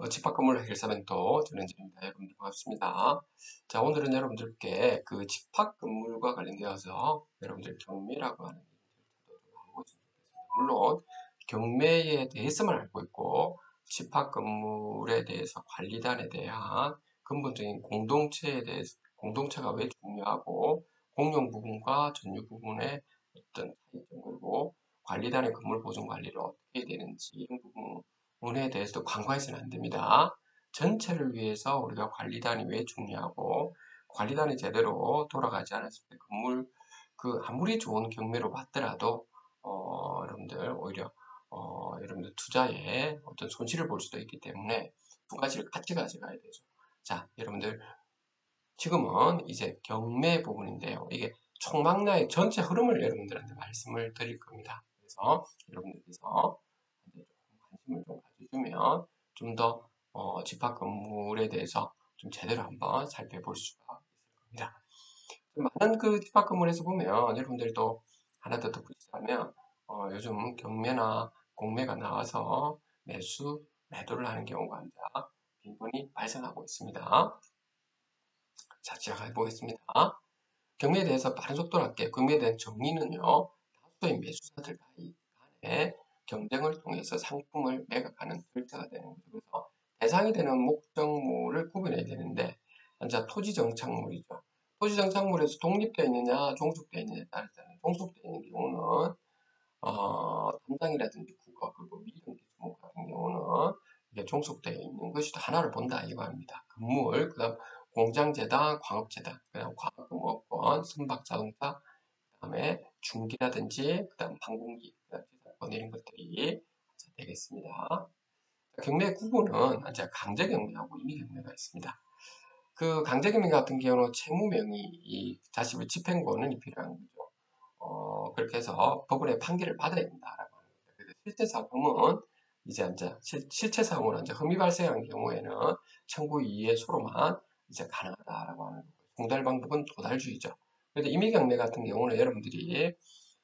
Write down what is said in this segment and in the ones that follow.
집합건물 해결사멘토 전현진입니다. 여러분들 반갑습니다. 자, 오늘은 여러분들께 그 집합건물과 관련되어서 여러분들 경매라고 하는 것들도 좀 알고 있으면 좋겠습니다. 물론 경매에 대해서만 알고 있고 집합건물에 대해서 관리단에 대한 근본적인 공동체에 대해서 공동체가 왜 중요하고 공용 부분과 전유 부분의 어떤 차이점 그리고 관리단의 건물 보존 관리를 어떻게 해야 되는지 이런 부분에 대해서도 간과해서는 안 됩니다. 전체를 위해서 우리가 관리단이 왜 중요하고 관리단이 제대로 돌아가지 않았을 때 건물 그 아무리 좋은 경매로 봤더라도 여러분들 오히려 여러분들 투자에 어떤 손실을 볼 수도 있기 때문에 두 가지를 같이 가져가야 되죠. 자, 여러분들 지금은 이제 경매 부분인데요. 이게 총망라의 전체 흐름을 여러분들한테 말씀을 드릴 겁니다. 그래서 여러분들께서 관심을 좀 가져주면 좀 더 집합 건물에 대해서 좀 제대로 한번 살펴볼 수가 있을 겁니다. 많은 그 집합 건물에서 보면 여러분들도 하나 더 덧붙이자면 요즘 경매나 공매가 나와서 매도를 하는 경우가 빈번히 발생하고 있습니다. 자, 시작해 보겠습니다. 경매에 대해서 빠른 속도로 할게요. 경매에 대한 정의는요, 다수의 매수자들 간에 경쟁을 통해서 상품을 매각하는 절차가 되는 거죠. 그래서 대상이 되는 목적물을 구분해야 되는데, 자, 토지정착물이죠. 토지정착물에서 독립되어 있느냐, 종속되어 있느냐에 따라서는 종속되어 있는 경우는 담당이라든지 국가 그리고 미등기 수목 같은 경우는 이게 종속되어 있는 것이 하나를 본다 이거입니다. 건물, 그다음 공장재단, 광업재단, 그다음 과학공업권, 선박자동차, 그다음에 중기라든지 그다음 항공기, 그다음 지상권 이런 것들이 되겠습니다. 경매 구분은 이제 강제경매하고 임의경매가 있습니다. 그 강제경매 같은 경우는 채무명의, 이 자식의 집행권이 필요한 거죠. 그렇게 해서 법원의 판결을 받아야 된다라고 하는 겁니다. 그래서 실제 상황은 이제 실체 상황으로 이제 흠이 발생한 경우에는 청구 이해소로만 이제 가능하다라고 하는 거고요. 송달 방법은 도달주의죠. 그런데 임의경매 같은 경우는 여러분들이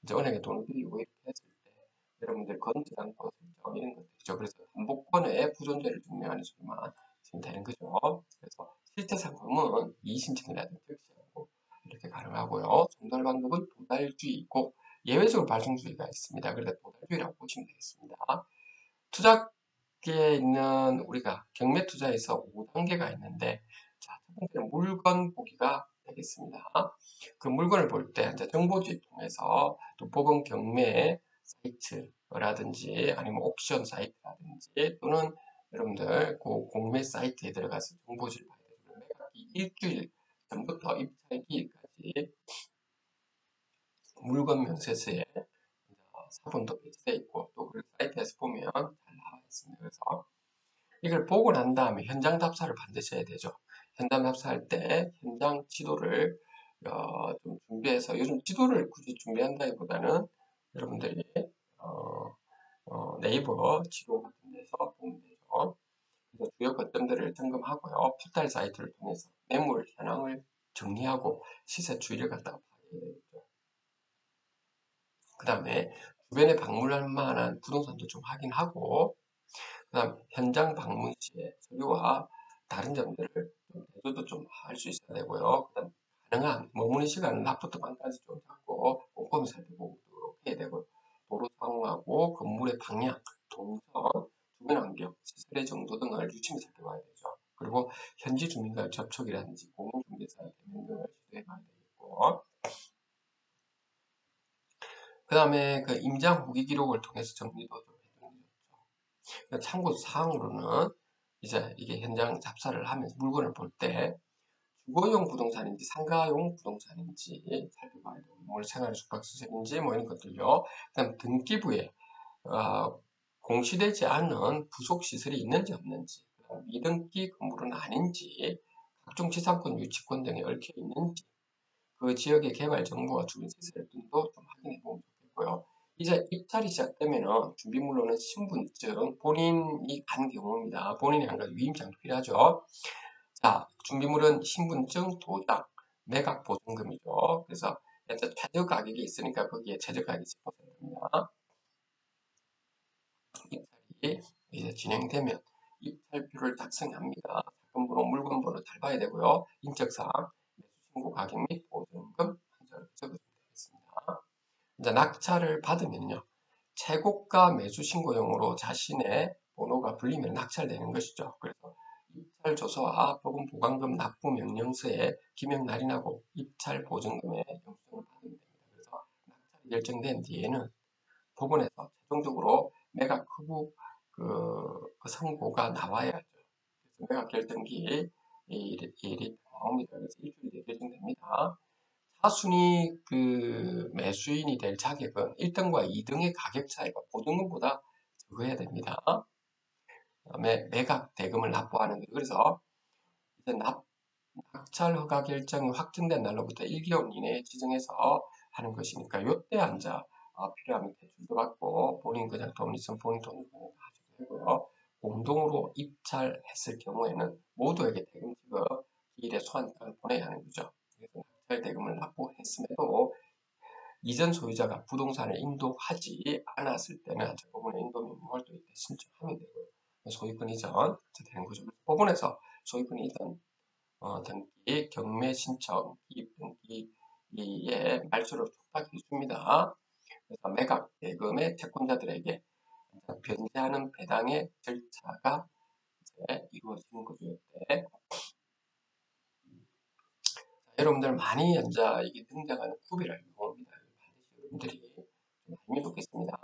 이제 은행에 돈을 빌리고 이렇게 했을 때 여러분들 건재당권 설정 이런 것들이죠. 그래서 담보권의 부존재를 증명하는 수만 지금 되는 거죠. 그래서 실제 상품은 이의신청이라든지 적시하고 이렇게 가능하고요. 전달 방법은 도달주의이고 예외적으로 발송주의가 있습니다. 그래서 도달주의라고 보시면 되겠습니다. 투자기에 있는 우리가 경매 투자에서 5단계가 있는데 자, 첫 번째는 물건 보기가 되겠습니다. 그 물건을 볼 때 이제 정보지 통해서 또 법원 경매 사이트라든지 아니면 옥션 사이트라든지 또는 여러분들 그 공매 사이트에 들어가서 정보지를 봐야 되죠. 매각이 일주일 전부터 입찰기일까지 물건 명세서에 사본도 배치되어 있고 또 그 사이트에서 보면 잘 나와 있습니다. 그래서 이걸 보고 난 다음에 현장 답사를 반드시 해야 되죠. 현장 답사할 때 현장 지도를 좀 준비해서 요즘 지도를 굳이 준비한다기보다는 여러분들이 어, 네이버 지도 같은 데서 보면 되죠. 그래서 주요 거점들을 점검하고요. 포털 사이트를 통해서 매물 현황을 정리하고 시세 추이를 갖다가 파악해야 되겠죠. 그 다음에 주변에 방문할 만한 부동산도 좀 확인하고 그다음 현장 방문 시에 서류와 다른 점들을 좀 대조도 좀 할 수 있어야 되고요. 그다음 가능한 머무는 시간은 낮부터 밤까지 좀 잡고 꼼꼼히 살펴보도록 해야 되고 도로 상황하고 건물의 방향, 동선, 주변 환경, 시설의 정도 등을 유심히 살펴봐야 되죠. 그리고 현지 주민과의 접촉이라든지 공인중개사의 대면 등을 시도해봐야 되겠고 그 다음에 그 임장 후기 기록을 통해서 정리도 좀 해주는 거죠. 참고 사항으로는 이제 이게 현장 답사를 하면서 물건을 볼 때 주거용 부동산인지 상가용 부동산인지 살펴봐야 되고 생활 숙박시설인지 뭐 이런 것들요. 그다음 등기부에 공시되지 않은 부속시설이 있는지 없는지 그다음 미등기 건물은 아닌지 각종 지상권 유치권 등이 얽혀 있는지 그 지역의 개발 정보와 주민 시설 등도 좀 확인해 보면 좋겠고요. 이제 입찰이 시작되면은 준비물로는 신분증, 본인이 간 경우입니다. 본인이 안 가도 위임장도 필요하죠. 자, 준비물은 신분증, 도장, 매각 보증금이죠. 그래서 현재 최저 가격이 있으니까 거기에 최저 가격이 10%입니다. 입찰이 이제 진행되면 입찰표를 작성합니다. 사건번호, 물건번호 잘 봐야 되고요. 인적사항, 매수신고 가격 및 보증금 한자로 적으시면 되겠습니다. 이제 낙찰을 받으면요. 최고가 매수신고용으로 자신의 번호가 불리면 낙찰되는 것이죠. 그래서 입찰 조서와 법원 보관금 납부 명령서에 기명 날인하고 입찰 보증금의 영수증을 받으면 됩니다. 그래서 낙찰이 결정된 뒤에는 법원에서 최종적으로 매각 후보 그 선고가 나와야죠. 그래서 매각 결정기 일이 나옵니다. 그래서 일주일 뒤에 결정됩니다. 하순위 매수인이 될 자격은 1등과 2등의 가격 차이가 보증금보다 적어야 됩니다. 그다음에 매각 대금을 납부하는 거죠. 그래서 이제 낙찰 허가 결정이 확정된 날로부터 1개월 이내에 지정해서 하는 것이니까 이때 앉아 필요하면 대출도 받고 본인 그냥 돈 있으면 본인 돈으로 하셔도 되고요. 공동으로 입찰했을 경우에는 모두에게 대금 지급 기일에 소환권을 보내야 하는 거죠. 그래서 낙찰 대금을 납부했음에도 이전 소유자가 부동산을 인도하지 않았을 때는 법원에 인도 명령을 또 이때 신청하면 되고요. 소유권 이전 되는 거죠. 법원에서 소유권 이전 등기, 경매 신청, 기입 등기의 말소를 촉탁해 줍니다. 그래서 매각 대금의 채권자들에게 변제하는 배당의 절차가 이제 이루어지는 거죠. 이때. 여러분들 많이 이제 이게 등장하는 구비를 이용합니다. 반드시 여러분들이 좀 알면 좋겠습니다.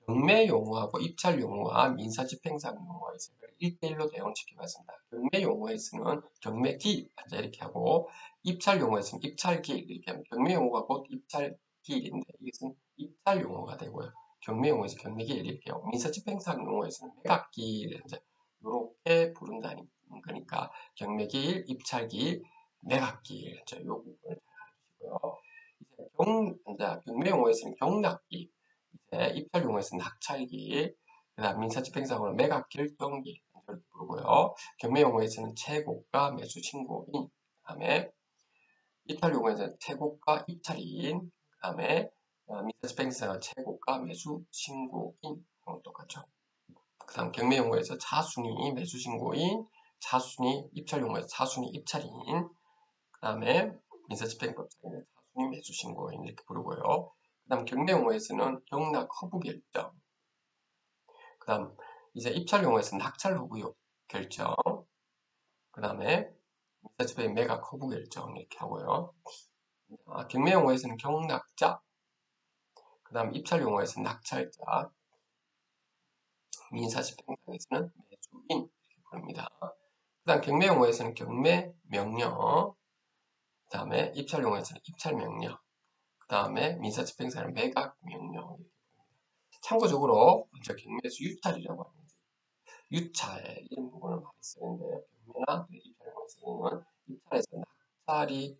경매 용어하고 입찰 용어와 민사 집행상 용어가 있어요. 1대1로 대응을 시켜봤습니다. 경매 용어에서는 경매기일 이렇게 하고 입찰 용어에서는 입찰기일 이렇게 하면 경매 용어가 곧 입찰기일인데 이것은 입찰 용어가 되고요. 경매 용어에서 경매기일 이렇게 하고 민사 집행상 용어에서는 매각기일 이렇게 부른다는 거니까 경매기일, 입찰기일, 매각기일 요 부분을 잘 알아주시고요. 이제 경매 용어에서는 경락기 입찰 용어에서 낙찰기, 그다음 민사집행상으로 매각 결정기 이렇게 부르고요. 경매 용어에서는 최고가 매수 신고인, 그다음에 입찰 용어에서는 최고가 입찰인, 그다음에 민사집행상은 최고가 매수 신고인 똑같죠. 그다음 경매 용어에서 차순위 매수 신고인, 차순위 입찰 용어에서 차순위 입찰인, 그다음에 민사집행법상에는 차순위 매수 신고인 이렇게 부르고요. 그다음 경매 용어에서는 경락 허브 결정, 그다음 이제 입찰 용어에서는 낙찰 허브 결정, 그다음에 민사집행 매각 허브 결정 이렇게 하고요. 경매 용어에서는 경락자, 그다음 입찰 용어에서는 낙찰자, 민사집행상에서는 매수인 이렇게 부릅니다. 그다음 경매 용어에서는 경매 명령, 그다음에 입찰 용어에서는 입찰 명령, 그다음에 민사집행상은 매각 명령. 참고적으로 먼저 경매에서 유찰이라고 합니다. 유찰 이런 부분을 많이 쓰는데요. 경매나 입찰 용어에서는 입찰에서 낙찰이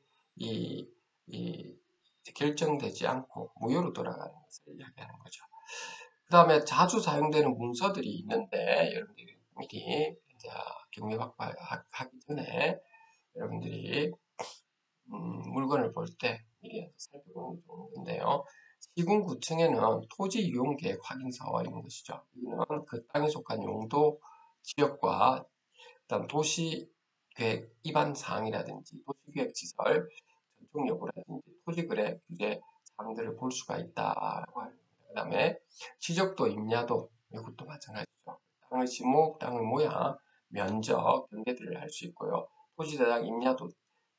결정되지 않고 무효로 돌아가는 것을 이야기하는 거죠. 그 다음에 자주 사용되는 문서들이 있는데 여러분들이 미리 이제 경매 확보하기 전에 여러분들이 물건을 볼 때 미리 살펴보는 게 좋은데요. 시군구청에는 토지 이용 계획 확인서가 있는 것이죠. 이거는 그 땅에 속한 용도 지역과 그다음 도시 계획 위반 사항이라든지 도시계획 시설 전통 여부라든지 토지거래 규제 사항들을 볼 수가 있다라고 합니다. 그다음에 지적도 임야도 이것도 마찬가지죠. 땅의 지목, 땅의 모양, 면적, 경계들을 알 수 있고요. 토지대장 임야도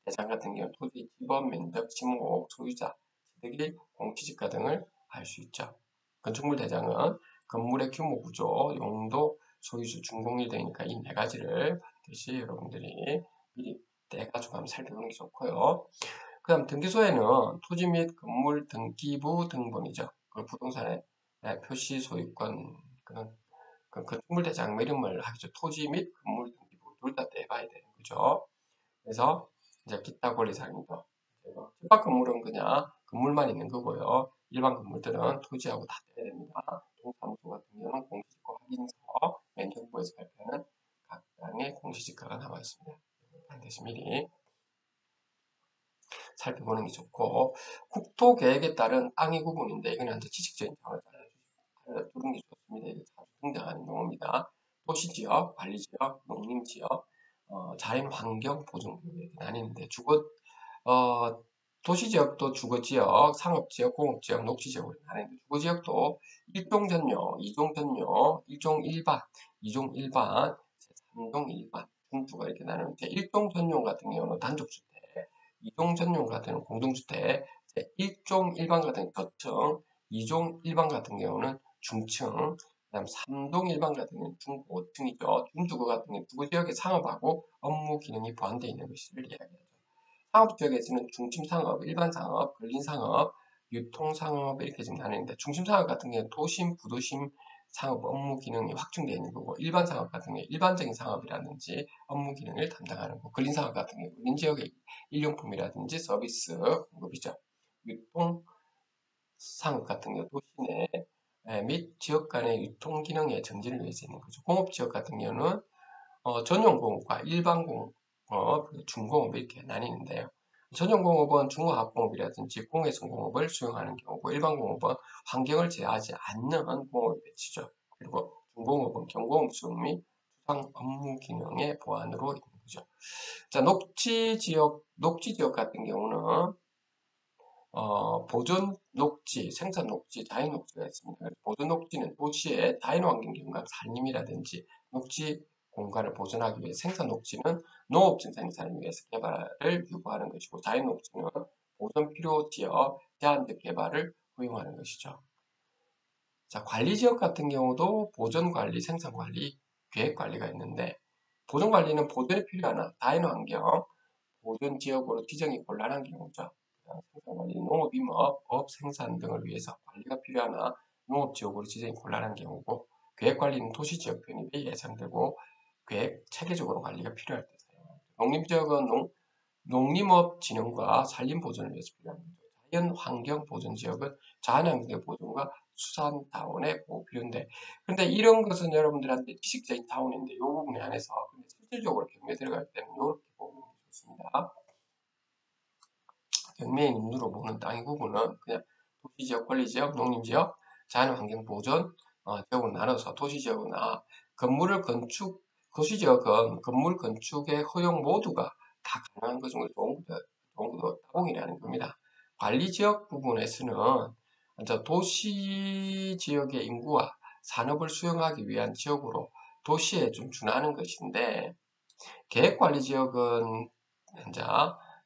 대장 같은 경우 토지 지번, 면적, 지목, 소유자, 지득일, 공시지가 등을 알 수 있죠. 건축물 대장은 건물의 규모, 구조, 용도, 소유주, 준공일 되니까 이 네 가지를 반드시 여러분들이 미리 떼가지고 한번 살펴보는 게 좋고요. 그 다음 등기소에는 토지 및 건물 등기부 등본이죠. 그 부동산의 표시 소유권, 그 건축물 대장 이름을 하겠죠. 토지 및 건물 등기부 둘 다 떼봐야 되는 거죠. 그래서 이제 기타 권리사항도 집합 건물은 그냥 건물만 있는 거고요. 일반 건물들은 토지하고 다 떼야 됩니다. 동사무소 같은 경우는 공시지가 확인서, 행정부에서 발표하는 각 땅의 공시지가가 나와 있습니다. 반드시 미리 살펴보는 게 좋고, 국토계획에 따른 땅의 구분인데 이거는 이제 지식적인 자원을 잘 알아두는 게 좋습니다. 이게 자주 등장하는 용어입니다. 도시지역, 관리지역, 농림지역, 자연환경 보존구역 이렇게 나뉘는데 도시지역도 주거지역, 상업지역, 공업지역, 녹지지역으로 나뉘는데 주거지역도 일종 전용, 이종 전용, 일종 일반, 이종 일반, 삼종 일반, 중주가 이렇게 나누는데 일종 전용 같은 경우는 단독주택, 이종 전용 같은 경우는 공동주택, 일종 일반 같은 경우는 저층, 이종 일반 같은 경우는 중층, 그다음 3동 일반 같은 경우는 중고층이죠. 중주거 같은 경우는 주거지역의 상업하고 업무 기능이 보완되어 있는 것을 이야기하죠. 상업지역에서는 중심상업, 일반상업, 근린상업, 유통상업 이렇게 좀 나뉘는데 중심상업 같은 경우는 도심, 부도심 상업 업무 기능이 확충되어 있는 거고 일반상업 같은 경우 일반적인 상업이라든지 업무 기능을 담당하는 거 근린상업 같은 경우 근린지역의 일용품이라든지 서비스 공급이죠. 유통상업 같은 경우 도시 내 및 지역 간의 유통 기능의 정지를 위해서 있는 거죠. 공업지역 같은 경우는 전용공업과 일반공업, 중공업 이렇게 나뉘는데요. 전용공업은 중화학공업이라든지 공해성공업을 수행하는 경우고 일반공업은 환경을 제하지 않는 공업을 배치죠. 그리고 중공업은 경공업 수행 및 수상 업무 기능의 보완으로 있는 거죠. 자, 녹지지역 같은 경우는 보존 녹지, 생산 녹지, 자연 녹지가 있습니다. 보존 녹지는 도시의 자연환경 경관 산림이라든지 녹지 공간을 보존하기 위해 생산 녹지는 농업진 생산을 위해서 개발을 유보하는 것이고 자연 녹지는 보존 필요 지역 제한적 개발을 허용하는 것이죠. 자, 관리 지역 같은 경우도 보존 관리, 생산 관리, 계획 관리가 있는데 보존 관리는 보존이 필요한 자연환경 보존 지역으로 지정이 곤란한 경우죠. 생산관리, 농업임업, 업 생산 등을 위해서 관리가 필요하나 농업지역으로 지정이 곤란한 경우고 계획관리는 도시지역 편입이 예상되고 계획 체계적으로 관리가 필요할 때 사용합니다. 농림지역은 농림업 진흥과 산림 보존을 위해서 필요합니다. 자연환경 보존 지역은 자연환경 보존과 수산자원의 보호 필요인데 근데 이런 것은 여러분들한테 지식적인 자원인데 이 부분에 한해서 근데 실질적으로 경매 들어갈 때는 이렇게 보면 좋습니다. 경매인 인도로 보는 땅의 구분은 그냥 도시지역, 권리지역, 농림지역, 자연환경보존 지역으로 나눠서 도시지역은 도시지역은 건물 건축의 허용 모두가 다 가능한 것 중에 좋은 것도 따봉이라는 겁니다. 관리지역 부분에서는 도시지역의 인구와 산업을 수용하기 위한 지역으로 도시에 좀 준하는 것인데 계획관리지역은 이제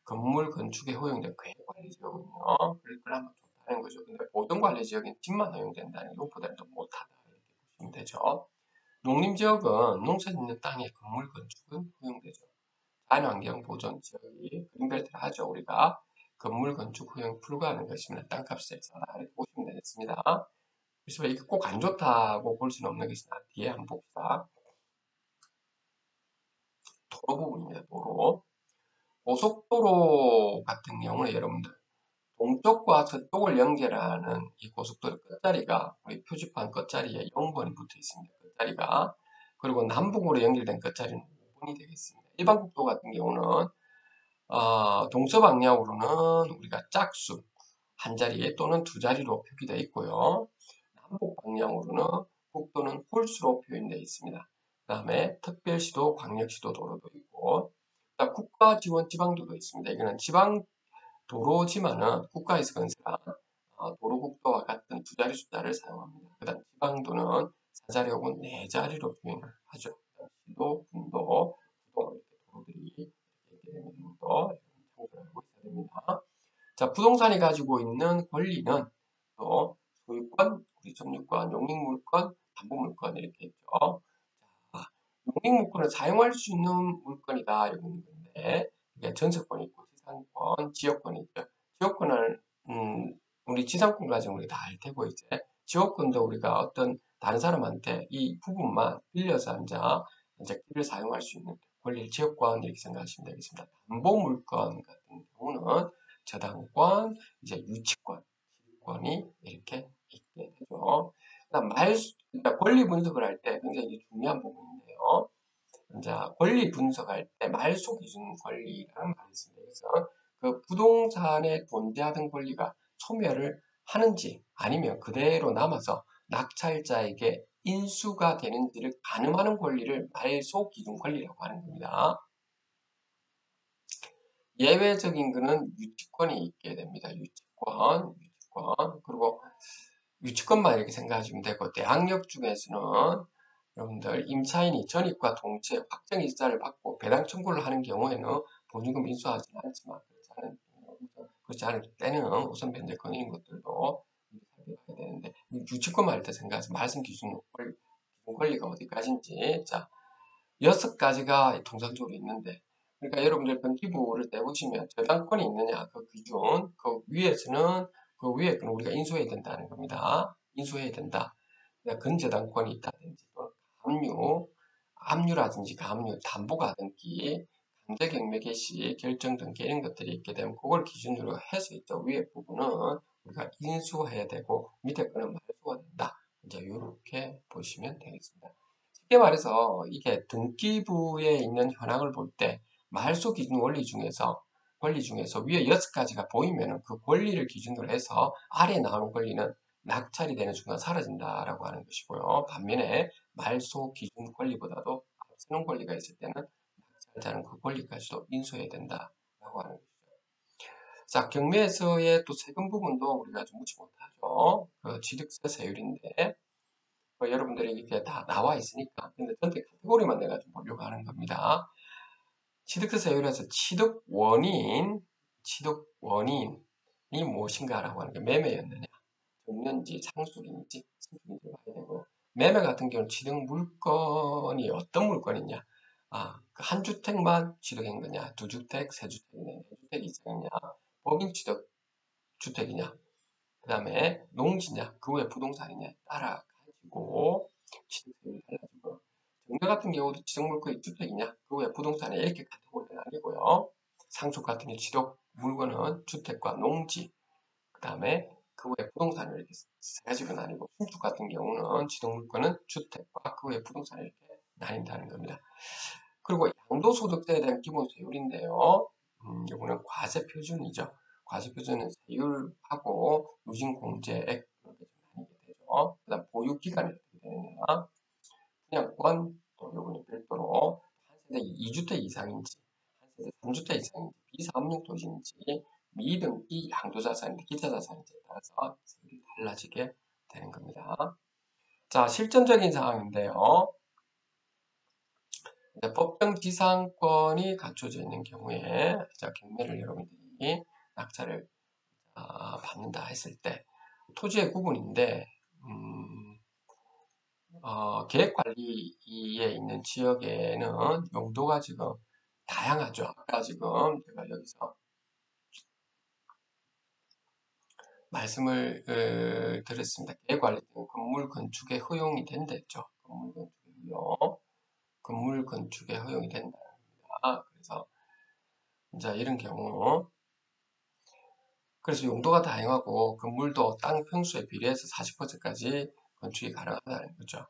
건물 건축에 허용된 계획관리지역은요. 그걸 한번 좀 다른 거죠. 근데 보존관리지역인 집만 허용된다는 것보다는 좀 못하다 이렇게 보시면 되죠. 농림지역은 농사 짓는 땅에 건물 건축은 허용되죠. 자연환경 보존 지역이 그린벨트를 하죠. 우리가 건물 건축 허용 불가하는 것입니다. 땅값에 싸다 이렇게 보시면 되겠습니다. 그래서 이게 꼭 안 좋다고 볼 수는 없는 것이나 뒤에 한번 봅시다. 도로 부분입니다. 도로. 고속도로 같은 경우는 여러분들 동쪽과 서쪽을 연결하는 이 고속도로 끝자리가 우리 표지판 끝자리에 0번이 붙어 있습니다. 끝자리가. 그리고 남북으로 연결된 끝자리는 5번이 되겠습니다. 일반 국도 같은 경우는 동서방향으로는 우리가 짝수 한 자리 또는 두 자리로 표기되어 있고요. 남북 방향으로는 국도는 홀수로 표현되어 있습니다. 그 다음에 특별시도, 광역시도 도로도 있고 국가 지원 지방도도 있습니다. 이거는 지방 도로지만은 국가에서 건설한 도로국도와 같은 두 자리 숫자를 사용합니다. 그 다음 지방도는 4자리 혹은 4자리로 표현을 하죠. 시도, 군도, 구도 이렇게 도로들이 이렇게 되는 것도 참고를 하고 있어야 됩니다. 자, 부동산이 가지고 있는 권리는 또 소유권, 구리점유권, 용익물권, 담보물권 이렇게 있죠. 자, 용익물권은 사용할 수 있는 물건이다 이런 건데 이게 전세권이 있고 지상권, 지역권이 있죠. 지역권을 우리 지상권 가지고 우리 다 알 테고 이제 지역권도 우리가 어떤 다른 사람한테 이 부분만 빌려서 이제 길을 사용할 수 있는 권리를 지역권 이렇게 생각하시면 되겠습니다. 담보물권 같은 경우는 저당권, 이제 유치권이 이렇게 있게 되죠. 그다음 그러니까 권리 분석을 할 때 굉장히 중요한 부분인데요. 이제 권리 분석할 때 말소 기준 권리라는 말이 있습니다. 그래서 그 부동산에 존재하던 권리가 소멸을 하는지 아니면 그대로 남아서 낙찰자에게 인수가 되는지를 가늠하는 권리를 말소 기준 권리라고 하는 겁니다. 예외적인 거는 유치권이 있게 됩니다. 유치권. 그리고 유치권만 이렇게 생각하시면 되고, 대항력 중에서는 여러분들 임차인이 전입과 동시에 확정 일자를 받고 배당 청구를 하는 경우에는 보증금 인수하지는 않지만, 그렇지 않을 때는 우선 변제 권리인 것들도 살펴봐야 되는데, 유치권만 할 때 생각해서 말씀 기준 권리가 어디까지인지. 자, 6가지가 통상적으로 있는데, 그러니까 여러분들 등기부를 떼보시면 저당권이 있느냐, 그 기준, 그 위에 거는 우리가 인수해야 된다는 겁니다. 인수해야 된다. 그러니까 근저당권이 있다든지, 또 압류라든지 가압류, 담보가 등기, 강제경매 개시, 결정 등기 이런 것들이 있게 되면 그걸 기준으로 해서 있죠. 위에 부분은 우리가 인수해야 되고 밑에 거는 말소가 된다. 이제 이렇게 보시면 되겠습니다. 쉽게 말해서 이게 등기부에 있는 현황을 볼 때 말소 기준 권리 중에서 위에 6가지가 보이면은 그 권리를 기준으로 해서 아래에 나오는 권리는 낙찰이 되는 순간 사라진다라고 하는 것이고요. 반면에 말소 기준 권리보다도 앞서는 권리가 있을 때는 낙찰자는 그 권리까지도 인수해야 된다라고 하는 것이죠. 자, 경매에서의 또 세금 부분도 우리가 좀 묻지 못하죠. 그 취득세 세율인데 여러분들이 이렇게 다 나와 있으니까. 근데 전체 카테고리만 내가 좀 보려고 하는 겁니다. 취득세 세율에서 취득원인이 무엇인가라고 하는 게 매매였느냐, 정년지, 상속인지, 승속인지 봐야 되고, 매매 같은 경우는 취득 물건이 어떤 물건이냐, 그한 주택만 취득한 거냐, 두 주택, 세 주택이냐, 네 주택 이상이냐, 법인 취득 주택이냐, 그 다음에 농지냐, 그 외 부동산이냐에 따라 가지고 취득세율이 달라지고, 정자 같은 경우도 취득물건이 주택이냐, 그 외 부동산에 이렇게 카테고리가 나뉘고요. 상속 같은 경우 취득 물건은 주택과 농지, 그 다음에 그 외 부동산을 이렇게 세 가지로 나뉘고, 신축 같은 경우는 취득 물건은 주택과 그 외 부동산을 이렇게 나뉜다는 겁니다. 그리고 양도소득세에 대한 기본세율인데요. 이거는 과세표준이죠. 과세표준은 세율하고 누진공제액 이렇게 나뉘게 되죠. 그 다음 보유기간이 어떻게 되느냐, 분양권, 또 요거는 별도로 한 세대 2주택 이상인지, 한 세대 3주택 이상인지, 비사업용 토지인지, 미등기 양도자산인지 기타자산인지에 따라서 세율이 달라지게 되는 겁니다. 자, 실전적인 상황인데요. 법정 지상권이 갖춰져 있는 경우에 경매를 여러분들이 낙찰을 받는다 했을 때 토지의 구분인데, 계획관리에 있는 지역에는 용도가 지금 다양하죠. 아까 지금 제가 여기서 말씀을 드렸습니다. 계획관리 등 건물 건축에 허용이 된다 했죠. 건물 건축에 허용이 된다. 그래서 이제 이런 경우, 그래서 용도가 다양하고 건물도 땅 평수에 비례해서 40%까지 건축이 가능하다는 거죠.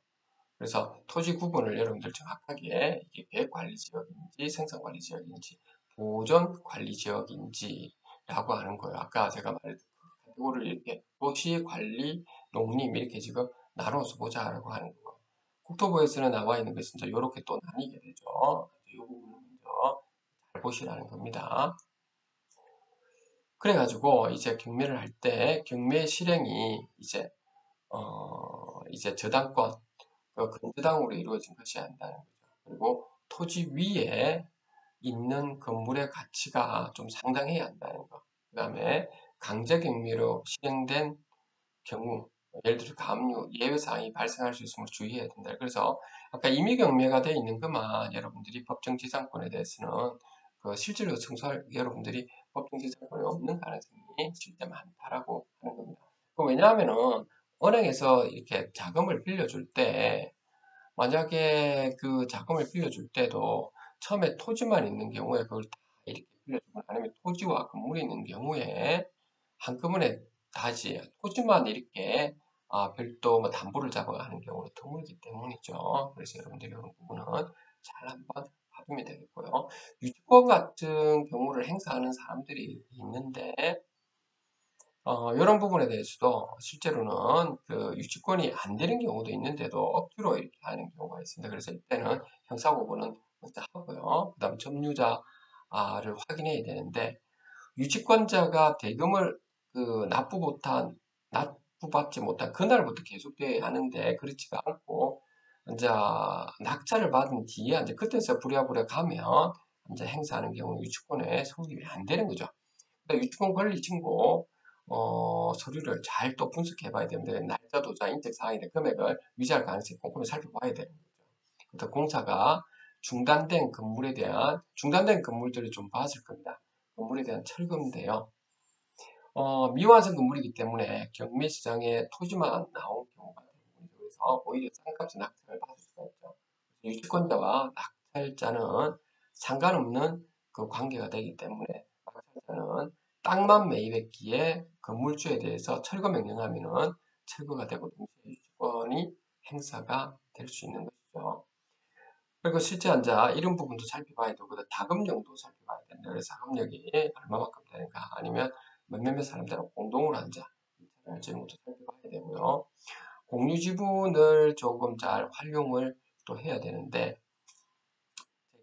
그래서 토지 구분을 여러분들 정확하게 이게 계획관리지역인지 생산관리지역인지 보존관리지역인지 라고 하는 거예요. 아까 제가 말했던 이거를 이렇게 도시관리, 농림 이렇게 지금 나눠서 보자라고 하는 거예요. 국토부에서는 나와 있는 것은 이제 이렇게 또 나뉘게 되죠. 이 부분을 먼저 잘 보시라는 겁니다. 그래가지고 이제 경매를 할 때 경매 실행이 이제 저당권, 근저당으로 이루어진 것이 아니다는 거죠. 그리고 토지 위에 있는 건물의 가치가 좀 상당해야 한다는 거. 그 다음에 강제경매로 실행된 경우, 예를 들어 가압류 예외사항이 발생할 수 있음을 주의해야 된다. 그래서 아까 임의경매가 되어 있는 것만 여러분들이 법정지상권에 대해서는 실제로 여러분들이 법정지상권이 없는 가능성이 실제 많다라고 하는 겁니다. 왜냐하면은 은행에서 이렇게 자금을 빌려줄 때, 만약에 그 자금을 빌려줄 때도 처음에 토지만 있는 경우에 그걸 다 이렇게 빌려주거나 아니면 토지와 건물이 있는 경우에 한꺼번에 다시 토지만 이렇게 별도 뭐 담보를 잡아가 하는 경우는 드물기 때문이죠. 그래서 여러분들이 이런 부분은 잘 한번 봐두면 되겠고요. 유치권 같은 경우를 행사하는 사람들이 있는데 이런 부분에 대해서도 실제로는 그 유치권이 안 되는 경우도 있는데도 억지로 이렇게 하는 경우가 있습니다. 그래서 이때는 형사고발은 먼저 하고요. 그 다음 점유자를 확인해야 되는데, 유치권자가 대금을 납부받지 못한 그날부터 계속돼야 하는데, 그렇지가 않고, 이제 낙찰을 받은 뒤에 이제 그때서 부랴부랴 가면 이제 행사하는 경우 유치권에 성립이 안 되는 거죠. 그러니까 유치권 권리 신고 서류를 잘 또 분석해 봐야 됩니다. 날짜, 도자, 인적 사항이나 금액을 위조할 가능성이 꼼꼼히 살펴봐야 되는 거죠. 그래서 공사가 중단된 건물들을 좀 봤을 겁니다. 건물에 대한 철거인데요. 미완성 건물이기 때문에 경매시장에 토지만 나온 경우가 대부분이죠. 그래서 오히려 싼값에 낙찰을 받을 수가 있죠. 유치권자와 낙찰자는 상관없는 그 관계가 되기 때문에 낙찰자는 땅만 매입했기에 건물주에 대해서 철거 명령하면은 철거가 되고 동시에 유치권이 행사가 될 수 있는 것이죠. 그리고 실제 환자 이런 부분도 살펴봐야 되고 다금력도 살펴봐야 된다. 그래서 다금력이 얼마만큼 되는가 아니면 몇몇 사람들은 공동으로 앉아 알지 못해 살펴봐야 되고요. 공유 지분을 조금 잘 활용을 또 해야 되는데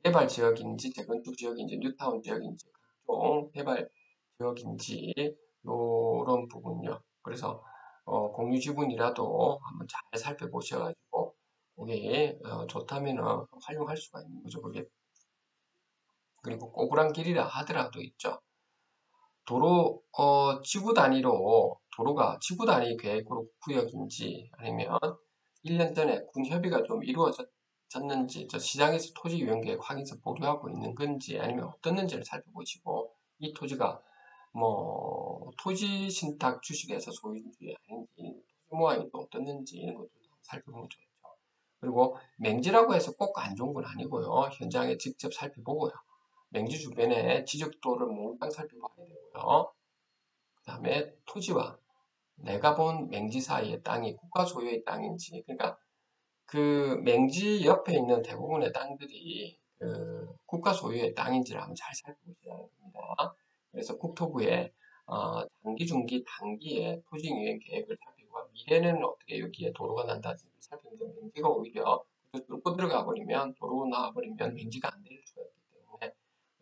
재개발 지역인지 재건축 지역인지 뉴타운 지역인지 각종 개발 지역인지 이런 부분요. 그래서 공유 지분이라도 한번 잘 살펴보셔가지고 그게 좋다면 활용할 수가 있는 거죠. 그게 그리고 꼬부랑 길이라 하더라도 있죠. 지구 단위로 도로가 지구 단위 계획으로 구역인지 아니면 1년 전에 군 협의가 좀 이루어졌는지 저 시장에서 토지 이용 계획 확인서 보류하고 있는 건지 아니면 어떻는지를 살펴보시고 이 토지가 뭐 토지 신탁 주식에서 소유인지 아닌지 토지 모양이 또 어떻는지 이런 것도 살펴보면 좋죠. 그리고 맹지라고 해서 꼭 안 좋은 건 아니고요. 현장에 직접 살펴보고요. 맹지 주변에 지적도를 몽땅 살펴봐야 되고요. 그 다음에 토지와 내가 본 맹지 사이의 땅이 국가 소유의 땅인지, 그러니까 그 맹지 옆에 있는 대부분의 땅들이 그 국가 소유의 땅인지를 한번 잘 살펴보셔야 합니다. 그래서 국토부에 장기, 중기, 단기에 토지 유행 계획을 살피고 미래는 어떻게 여기에 도로가 난다든지 살피는데 맹지가 오히려 뚫고 들어가 버리면 도로 나와 버리면 맹지가 안 될 수가 있기 때문에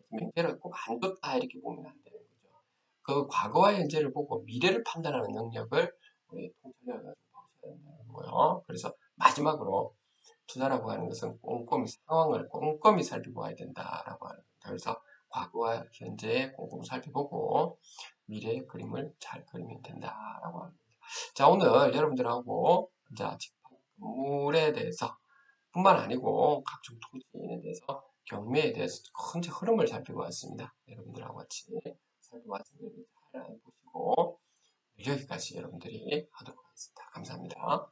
맹지를 꼭 안 좋다 이렇게 보면 안 되는 거죠. 그 과거와 현재를 보고 미래를 판단하는 능력을 우리 통찰력을 보셔야 된다는 거고요. 그래서 마지막으로 투자라고 하는 것은 꼼꼼히 상황을 꼼꼼히 살펴봐야 된다라고 하는 겁니다. 그래서 과거와 현재에 꼼꼼히 살펴보고 미래의 그림을 잘 그리면 된다라고 합니다. 자, 오늘 여러분들하고 자, 건물에 대해서 뿐만 아니고 각종 토지에 대해서 경매에 대해서 큰 흐름을 살펴보았습니다. 여러분들하고 같이 살펴봤으면 잘 보시고 여기까지 여러분들이 하도록 하겠습니다. 감사합니다.